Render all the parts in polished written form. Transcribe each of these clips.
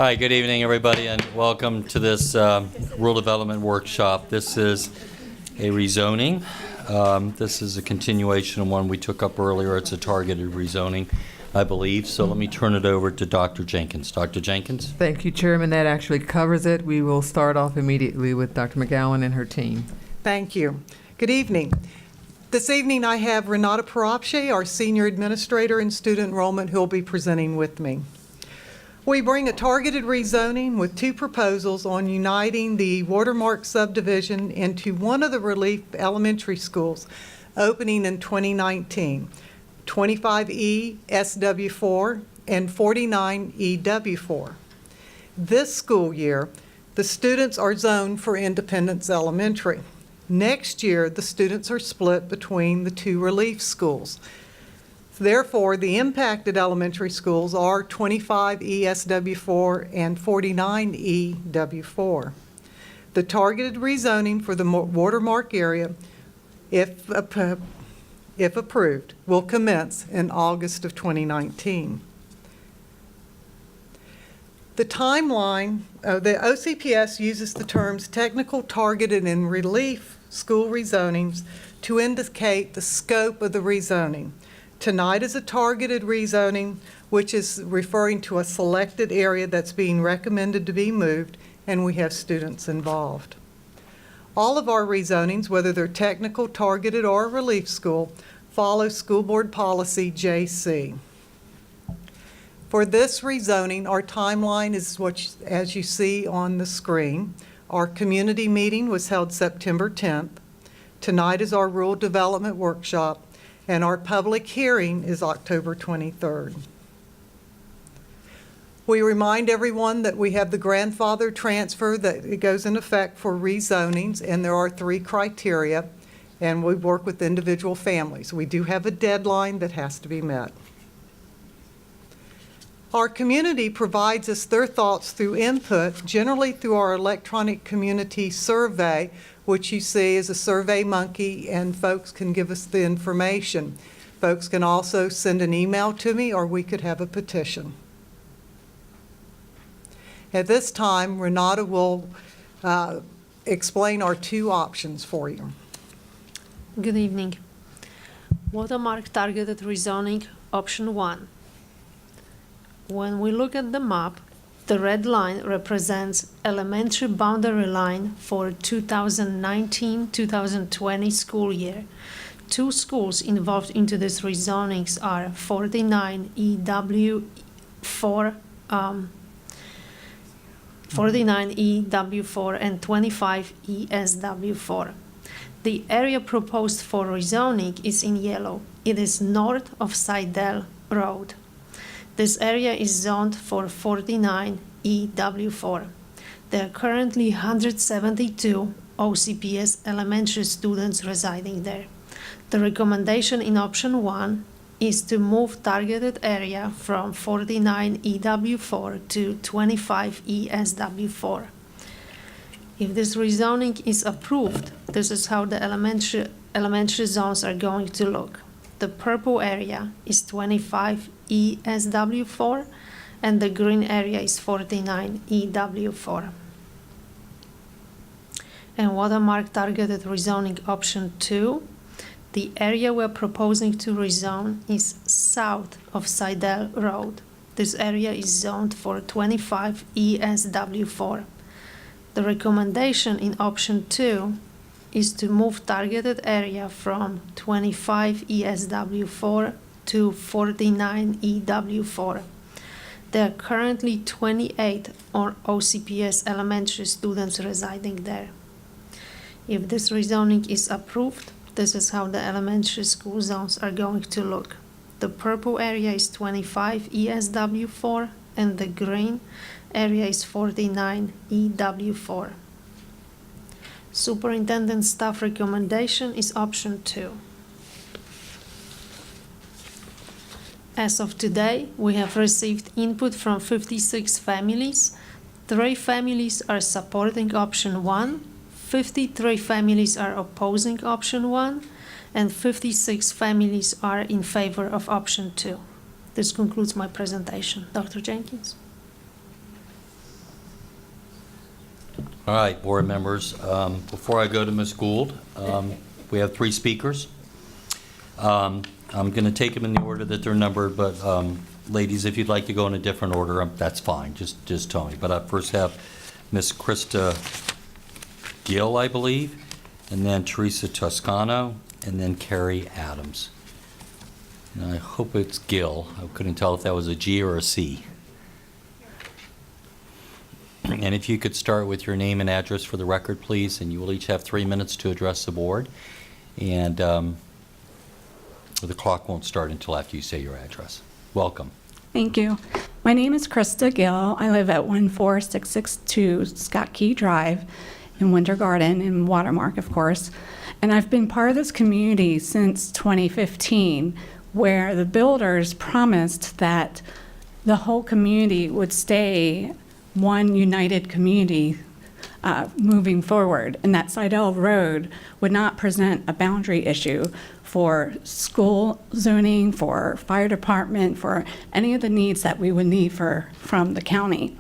Hi, good evening, everybody, and welcome to this rural development workshop. This is a rezoning. This is a continuation of one we took up earlier. It's a targeted rezoning, I believe. So let me turn it over to Dr. Jenkins. Dr. Jenkins? Thank you, Chairman. That actually covers it. We will start off immediately with Dr. McGowan and her team. Thank you. Good evening. This evening I have Renata Parapche, our Senior Administrator in Student Enrollment, who will be presenting with me. We bring a targeted rezoning with two proposals on uniting the Watermark subdivision into one of the relief elementary schools opening in 2019, 25E SW4 and 49E W4. This school year, the students are zoned for Independence Elementary. Next year, the students are split between the two relief schools. Therefore, the impacted elementary schools are 25 ESW4 and 49 EW4. The targeted rezoning for the Watermark area, if approved, will commence in August of 2019. The timeline, the OCPS uses the terms technical, targeted, and relief school rezonings to indicate the scope of the rezoning. Tonight is a targeted rezoning, which is referring to a selected area that's being recommended to be moved, and we have students involved. All of our rezonings, whether they're technical, targeted, or relief school, follow School Board Policy JC. For this rezoning, our timeline is as you see on the screen. Our community meeting was held September 10th. Tonight is our rural development workshop, and our public hearing is October 23rd. We remind everyone that we have the grandfather transfer that it goes in effect for rezonings, and there are 3 criteria, and we work with individual families. We do have a deadline that has to be met. Our community provides us their thoughts through input, generally through our electronic community survey, which you see is a Survey Monkey, and folks can give us the information. Folks can also send an email to me, or we could have a petition. At this time, Renata will explain our 2 options for you. Good evening. Watermark targeted rezoning, option 1. When we look at the map, the red line represents elementary boundary line for 2019-2020 school year. 2 schools involved into this rezonings are 49 EW4, 49 EW4 and 25 ESW4. The area proposed for rezoning is in yellow. It is north of Seidel Road. This area is zoned for 49 EW4. There are currently 172 OCPS elementary students residing there. The recommendation in option 1 is to move targeted area from 49 EW4 to 25 ESW4. If this rezoning is approved, this is how the elementary zones are going to look. The purple area is 25 ESW4 and the green area is 49 EW4. And Watermark targeted rezoning option 2, the area we're proposing to rezone is south of Seidel Road. This area is zoned for 25 ESW4. The recommendation in option 2 is to move targeted area from 25 ESW4 to 49 EW4. There are currently 28 OCPS elementary students residing there. If this rezoning is approved, this is how the elementary school zones are going to look. The purple area is 25 ESW4 and the green area is 49 EW4. Superintendent staff recommendation is option 2. As of today, we have received input from 56 families. 3 families are supporting option 1, 53 families are opposing option 1, and 56 families are in favor of option 2. This concludes my presentation. Dr. Jenkins. All right, board members, before I go to Ms. Gould, we have 3 speakers. I'm going to take them in the order that they're numbered, but ladies, if you'd like to go in a different order, that's fine, just tell me. But I first have Ms. Krista Gill, I believe, and then Teresa Toscano, and then Carrie Adams. And I hope it's Gill. I couldn't tell if that was a G or a C. And if you could start with your name and address for the record, please, and you will each have 3 minutes to address the board. And the clock won't start until after you say your address. Welcome. Thank you. My name is Krista Gill. I live at 14662 Scott Key Drive in Winter Garden in Watermark, of course. And I've been part of this community since 2015, where the builders promised that the whole community would stay one united community moving forward, and that Seidel Road would not present a boundary issue for school zoning, for fire department, for any of the needs that we would need from the county.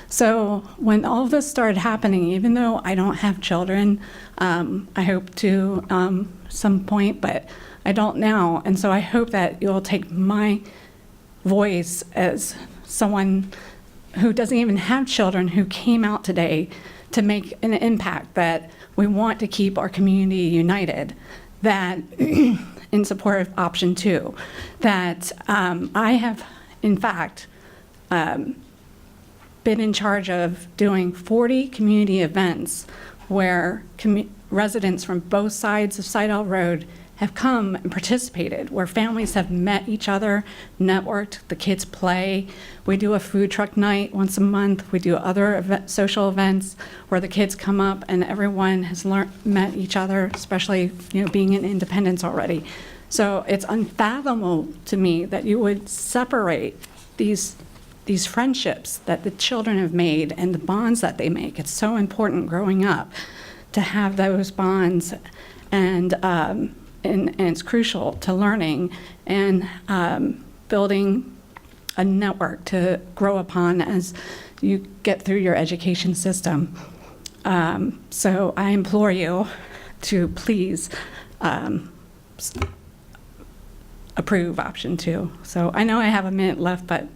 So when all of this started happening, even though I don't have children, I hope to some point, but I don't now. And so I hope that you'll take my voice as someone who doesn't even have children, who came out today to make an impact, that we want to keep our community united, that in support of option 2, that I have, in fact, been in charge of doing 40 community events where residents from both sides of Seidel Road have come and participated, where families have met each other, networked, the kids play. We do a food truck night once a month. We do other social events where the kids come up and everyone has met each other, especially being in Independence already. So it's unfathomable to me that you would separate these friendships that the children have made and the bonds that they make. It's so important growing up to have those bonds, and it's crucial to learning and building a network to grow upon as you get through your education system. So I implore you to please approve option 2. So I know I have a minute left, but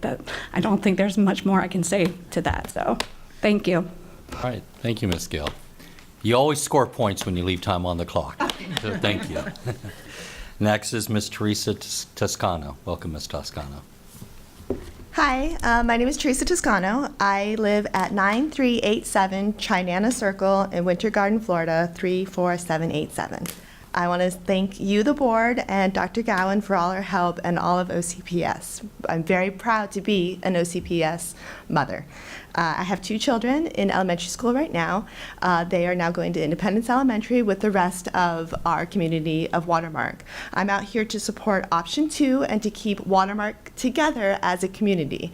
I don't think there's much more I can say to that. So thank you. All right, thank you, Ms. Gill. You always score points when you leave time on the clock, so thank you. Next is Ms. Teresa Toscano. Welcome, Ms. Toscano. Hi, my name is Teresa Toscano. I live at 9387 Chinana Circle in Winter Garden, Florida, 34787. I want to thank you, the board, and Dr. Gowan for all her help and all of OCPS. I'm very proud to be an OCPS mother. I have 2 children in elementary school right now. They are now going to Independence Elementary with the rest of our community of Watermark. I'm out here to support option 2 and to keep Watermark together as a community.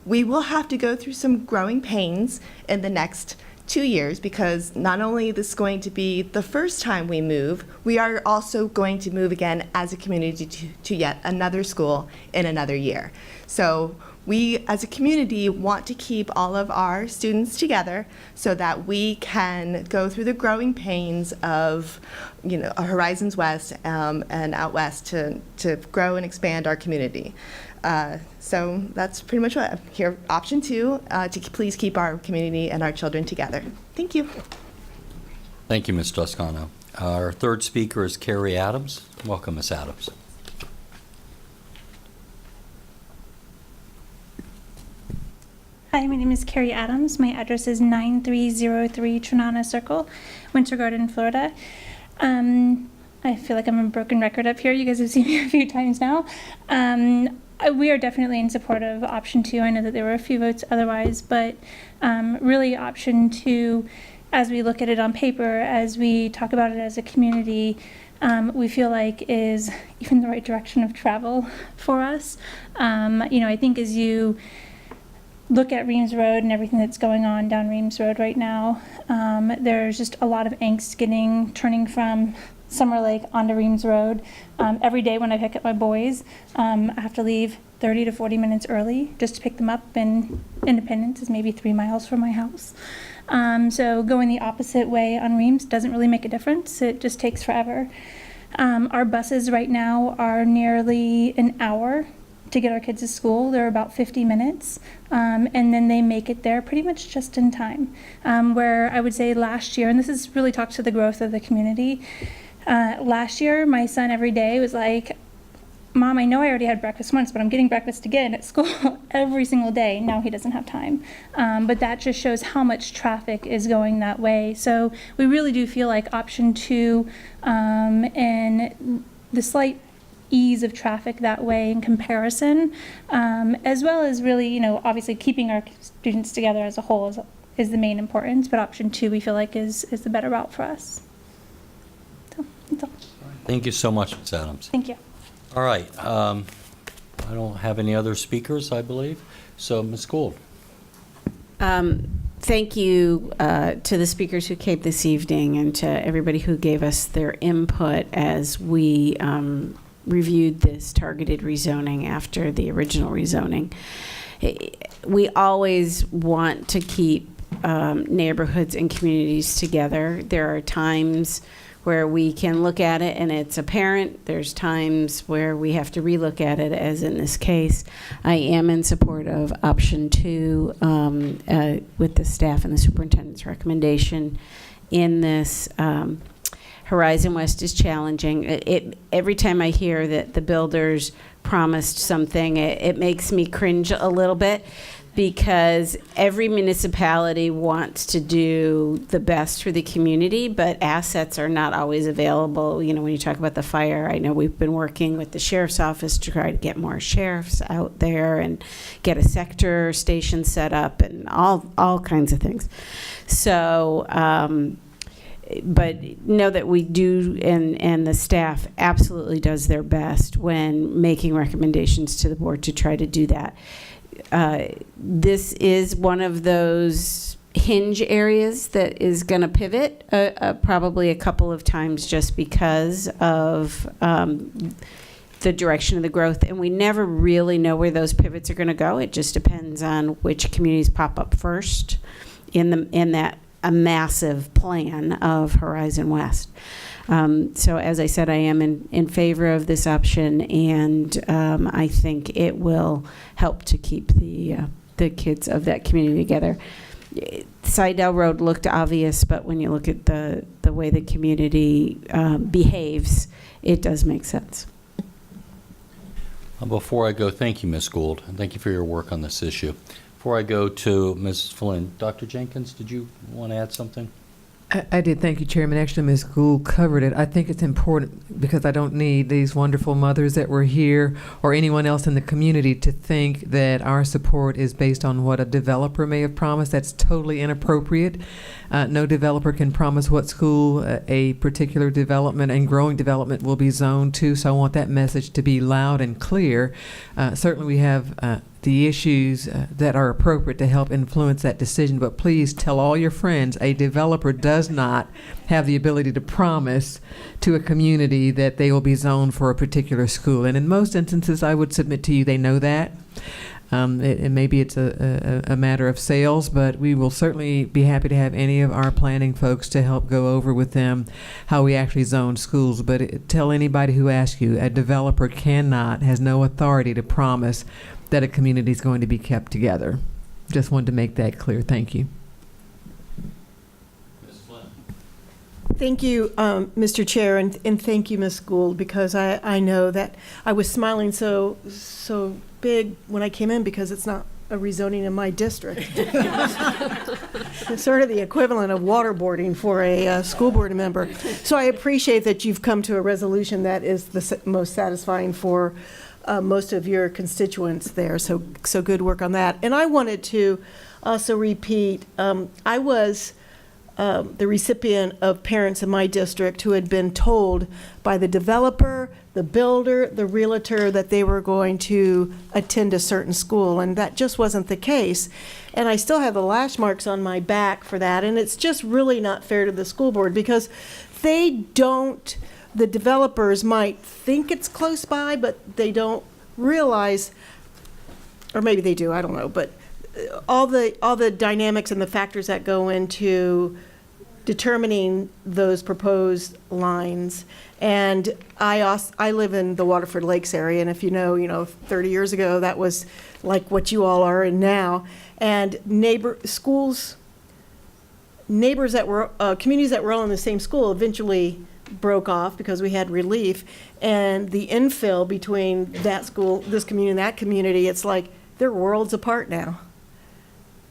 We will have to go through some growing pains in the next 2 years, because not only is this going to be the first time we move, we are also going to move again as a community to yet another school in another year. So we as a community want to keep all of our students together so that we can go through the growing pains of Horizons West and out west to grow and expand our community. So that's pretty much what I'm here. Option 2, to please keep our community and our children together. Thank you. Thank you, Ms. Toscano. Our third speaker is Carrie Adams. Welcome, Ms. Adams. Hi, my name is Carrie Adams. My address is 9303 Trinana Circle, Winter Garden, Florida. I feel like I'm a broken record up here. You guys have seen me a few times now. We are definitely in support of option 2. I know that there were a few votes otherwise, but really option 2, as we look at it on paper, as we talk about it as a community, we feel like is even the right direction of travel for us. I think as you look at Reams Road and everything that's going on down Reams Road right now, there's just a lot of angst turning from Summer Lake onto Reams Road. Every day when I pick up my boys, I have to leave 30 to 40 minutes early just to pick them up, and Independence is maybe 3 miles from my house. So going the opposite way on Reams doesn't really make a difference. It just takes forever. Our buses right now are nearly an hour to get our kids to school. They're about 50 minutes, and then they make it there pretty much just in time. Where I would say last year, and this is really talks to the growth of the community, last year my son every day was like, Mom, I know I already had breakfast once, but I'm getting breakfast again at school every single day. Now he doesn't have time. But that just shows how much traffic is going that way. So we really do feel like option 2 and the slight ease of traffic that way in comparison, as well as really, obviously keeping our students together as a whole is the main importance. But option 2 we feel like is the better route for us. So that's all. Thank you so much, Ms. Adams. Thank you. All right. I don't have any other speakers, I believe. So, Ms. Gould. Thank you to the speakers who came this evening and to everybody who gave us their input as we reviewed this targeted rezoning after the original rezoning. We always want to keep neighborhoods and communities together. There are times where we can look at it and it's apparent. There's times where we have to relook at it, as in this case. I am in support of option 2 with the staff and the superintendent's recommendation in this. Horizon West is challenging. Every time I hear that the builders promised something, it makes me cringe a little bit, because every municipality wants to do the best for the community, but assets are not always available. When you talk about the fire, I know we've been working with the sheriff's office to try to get more sheriffs out there and get a sector station set up and all kinds of things. So, but know that we do, and the staff absolutely does their best when making recommendations to the board to try to do that. This is one of those hinge areas that is going to pivot probably a couple of times just because of the direction of the growth. And we never really know where those pivots are going to go. It just depends on which communities pop up first in that a massive plan of Horizon West. So as I said, I am in favor of this option, and I think it will help to keep the kids of that community together. Sidell Road looked obvious, but when you look at the way the community behaves, it does make sense. Before I go, thank you, Ms. Gould, and thank you for your work on this issue. Before I go to Ms. Flynn, Dr. Jenkins, did you want to add something? I did. Thank you, Chairman. Actually, Ms. Gould covered it. I think it's important because I don't need these wonderful mothers that were here or anyone else in the community to think that our support is based on what a developer may have promised. That's totally inappropriate. No developer can promise what school a particular development and growing development will be zoned to, so I want that message to be loud and clear. Certainly we have the issues that are appropriate to help influence that decision, but please tell all your friends a developer does not have the ability to promise to a community that they will be zoned for a particular school. And in most instances, I would submit to you they know that. Maybe it's a matter of sales, but we will certainly be happy to have any of our planning folks to help go over with them how we actually zone schools. But tell anybody who asks you, a developer has no authority to promise that a community is going to be kept together. Just wanted to make that clear. Thank you. Ms. Flynn. Thank you, Mr. Chair, and thank you, Ms. Gould, because I know that I was smiling so big when I came in because it's not a rezoning in my district. It's sort of the equivalent of waterboarding for a school board member. So I appreciate that you've come to a resolution that is the most satisfying for most of your constituents there. So good work on that. And I wanted to also repeat, I was the recipient of parents in my district who had been told by the developer, the builder, the realtor that they were going to attend a certain school, and that just wasn't the case. And I still have the lash marks on my back for that, and it's just really not fair to the school board because they don't the developers might think it's close by, but they don't realize, or maybe they do, I don't know, but all the dynamics and the factors that go into determining those proposed lines. And I live in the Waterford Lakes area, and if you know, 30 years ago, that was like what you all are in now. And communities that were all in the same school eventually broke off because we had relief. And the infill between that school, this community, and that community, it's like they're worlds apart now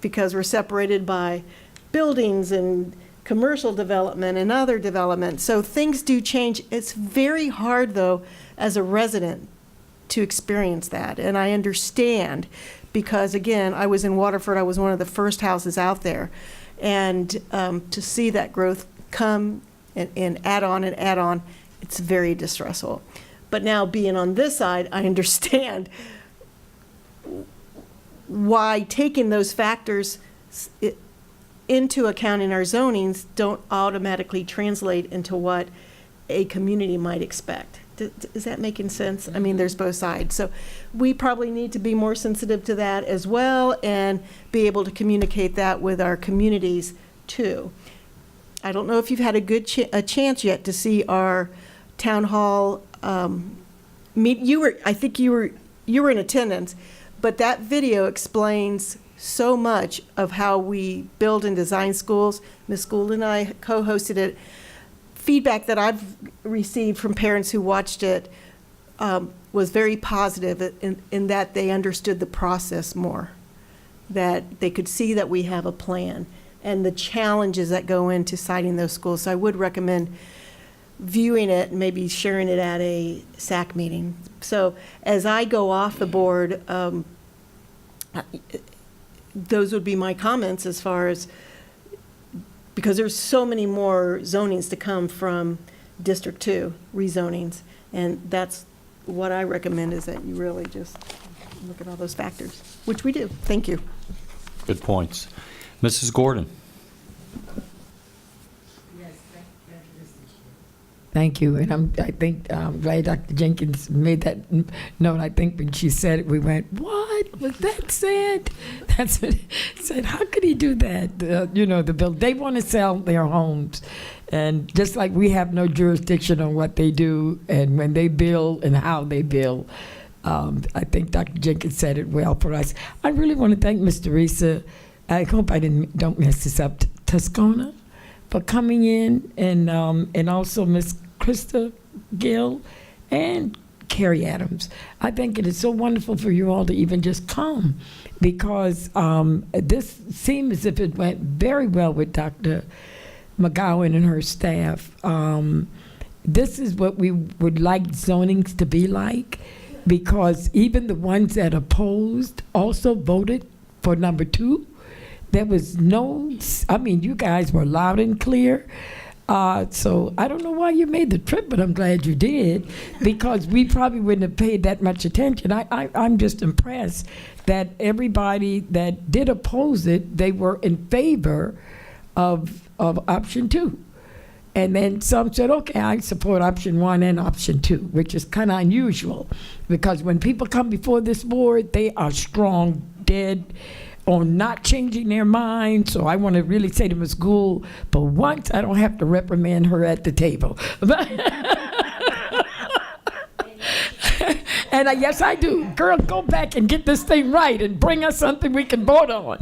because we're separated by buildings and commercial development and other development. So things do change. It's very hard, though, as a resident to experience that. And I understand because, again, I was in Waterford. I was one of the first houses out there. And to see that growth come and add on, it's very distressful. But now being on this side, I understand why taking those factors into account in our zonings don't automatically translate into what a community might expect. Is that making sense? I mean, there's both sides. So we probably need to be more sensitive to that as well and be able to communicate that with our communities too. I don't know if you've had a chance yet to see our town hall meet. I think you were in attendance, but that video explains so much of how we build and design schools. Ms. Gould and I co-hosted it. Feedback that I've received from parents who watched it was very positive in that they understood the process more, that they could see that we have a plan and the challenges that go into citing those schools. So I would recommend viewing it and maybe sharing it at a SAC meeting. So as I go off the board, those would be my comments as far as, because there's so many more zonings to come from District 2 rezonings, and that's what I recommend, is that you really just look at all those factors, which we do. Thank you. Good points. Mrs. Gordon. Thank you, and I think glad Dr. Jenkins made that note. I think when she said it, we went, "What was that said?" That's what said. How could he do that? The bill. They want to sell their homes, and just like we have no jurisdiction on what they do and when they build and how they build. I think Dr. Jenkins said it well for us. I really want to thank Ms. Teresa. I hope I don't mess this up. Toscana, for coming in, and also Ms. Krista Gill and Carrie Adams. I think it is so wonderful for you all to even just come, because this seemed as if it went very well with Dr. McGowan and her staff. This is what we would like zonings to be like, because even the ones that opposed also voted for number 2. There was you guys were loud and clear. So I don't know why you made the trip, but I'm glad you did, because we probably wouldn't have paid that much attention. I'm just impressed that everybody that did oppose it, they were in favor of option 2. And then some said, okay, I support option 1 and option 2, which is kind of unusual, because when people come before this board, they are strong, dead, on not changing their mind. So I want to really say to Ms. Gould, but once I don't have to reprimand her at the table. And yes, I do. Girl, go back and get this thing right and bring us something we can vote on.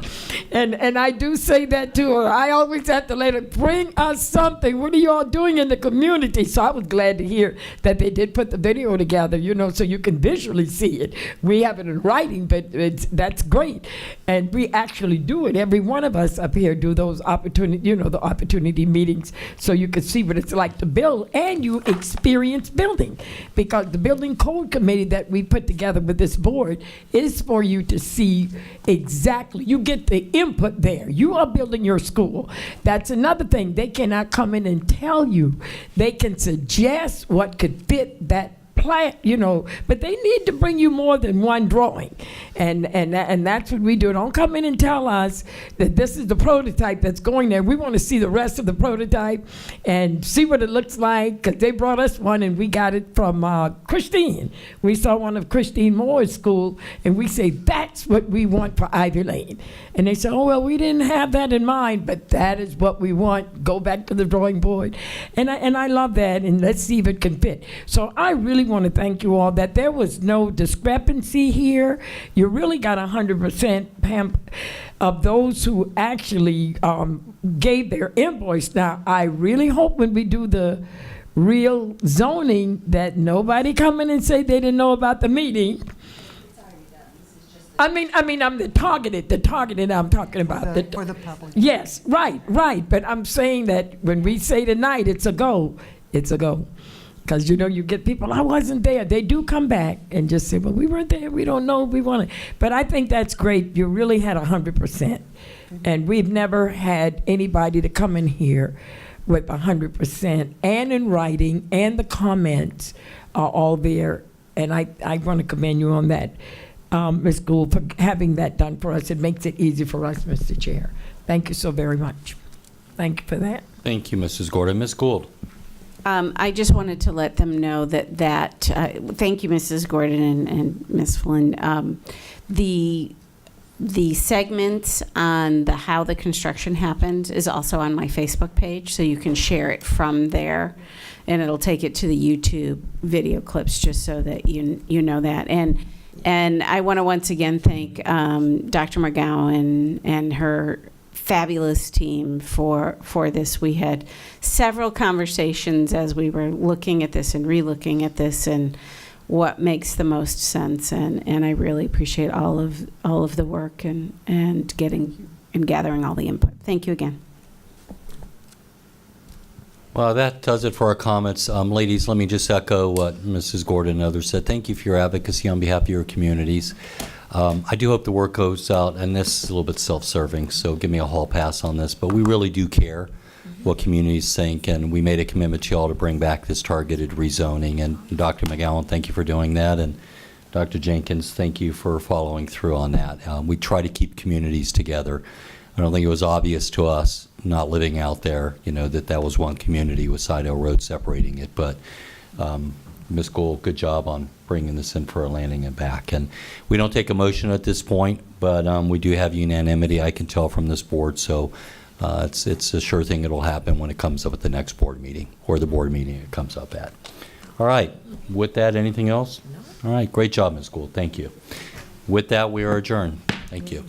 And I do say that to her. I always have to let her bring us something. What are you all doing in the community? So I was glad to hear that they did put the video together, so you can visually see it. We have it in writing, but that's great. And we actually do it. Every one of us up here do those opportunity, the opportunity meetings, so you can see what it's like to build, and you experience building. Because the building code committee that we put together with this board is for you to see exactly. You get the input there. You are building your school. That's another thing. They cannot come in and tell you. They can suggest what could fit that but they need to bring you more than one drawing. And that's what we do. Don't come in and tell us that this is the prototype that's going there. We want to see the rest of the prototype and see what it looks like, because they brought us one and we got it from Christine. We saw one of Christine Moore's school, and we say, that's what we want for Ivy Lane. And they say, oh, well, we didn't have that in mind, but that is what we want. Go back to the drawing board. And I love that, and let's see if it can fit. So I really want to thank you all that there was no discrepancy here. You really got 100% of those who actually gave their invoice. Now, I really hope when we do the real zoning that nobody come in and say they didn't know about the meeting. I mean, I'm the targeted I'm talking about. For the public. Yes, right. But I'm saying that when we say tonight, it's a go. Because, you get people, I wasn't there. They do come back and just say, well, we weren't there. We don't know. We want to. But I think that's great. You really had 100%. And we've never had anybody to come in here with 100% and in writing, and the comments are all there. And I want to commend you on that, Ms. Gould, for having that done for us. It makes it easy for us, Mr. Chair. Thank you so very much. Thank you for that. Thank you, Mrs. Gordon. Ms. Gould. I just wanted to let them know that thank you, Mrs. Gordon and Ms. Flynn. The segments on how the construction happened is also on my Facebook page, so you can share it from there, and it'll take it to the YouTube video clips, just so that you know that. And I want to once again thank Dr. McGowan and her fabulous team for this. We had several conversations as we were looking at this and re-looking at this and what makes the most sense, and I really appreciate all of the work and getting and gathering all the input. Thank you again. Well, that does it for our comments. Ladies, let me just echo what Mrs. Gordon and others said. Thank you for your advocacy on behalf of your communities. I do hope the work goes out, and this is a little bit self-serving, so give me a hall pass on this, but we really do care what communities think, and we made a commitment to y'all to bring back this targeted rezoning. And Dr. McGowan, thank you for doing that, and Dr. Jenkins, thank you for following through on that. We try to keep communities together. I don't think it was obvious to us, not living out there, that was one community with Sidell Road separating it, but Ms. Gould, good job on bringing this in for a landing and back. And we don't take a motion at this point, but we do have unanimity, I can tell from this board, so it's a sure thing it'll happen when it comes up at the next board meeting, or the board meeting it comes up at. All right, with that, anything else? No. All right, great job, Ms. Gould, thank you. With that, we are adjourned. Thank you.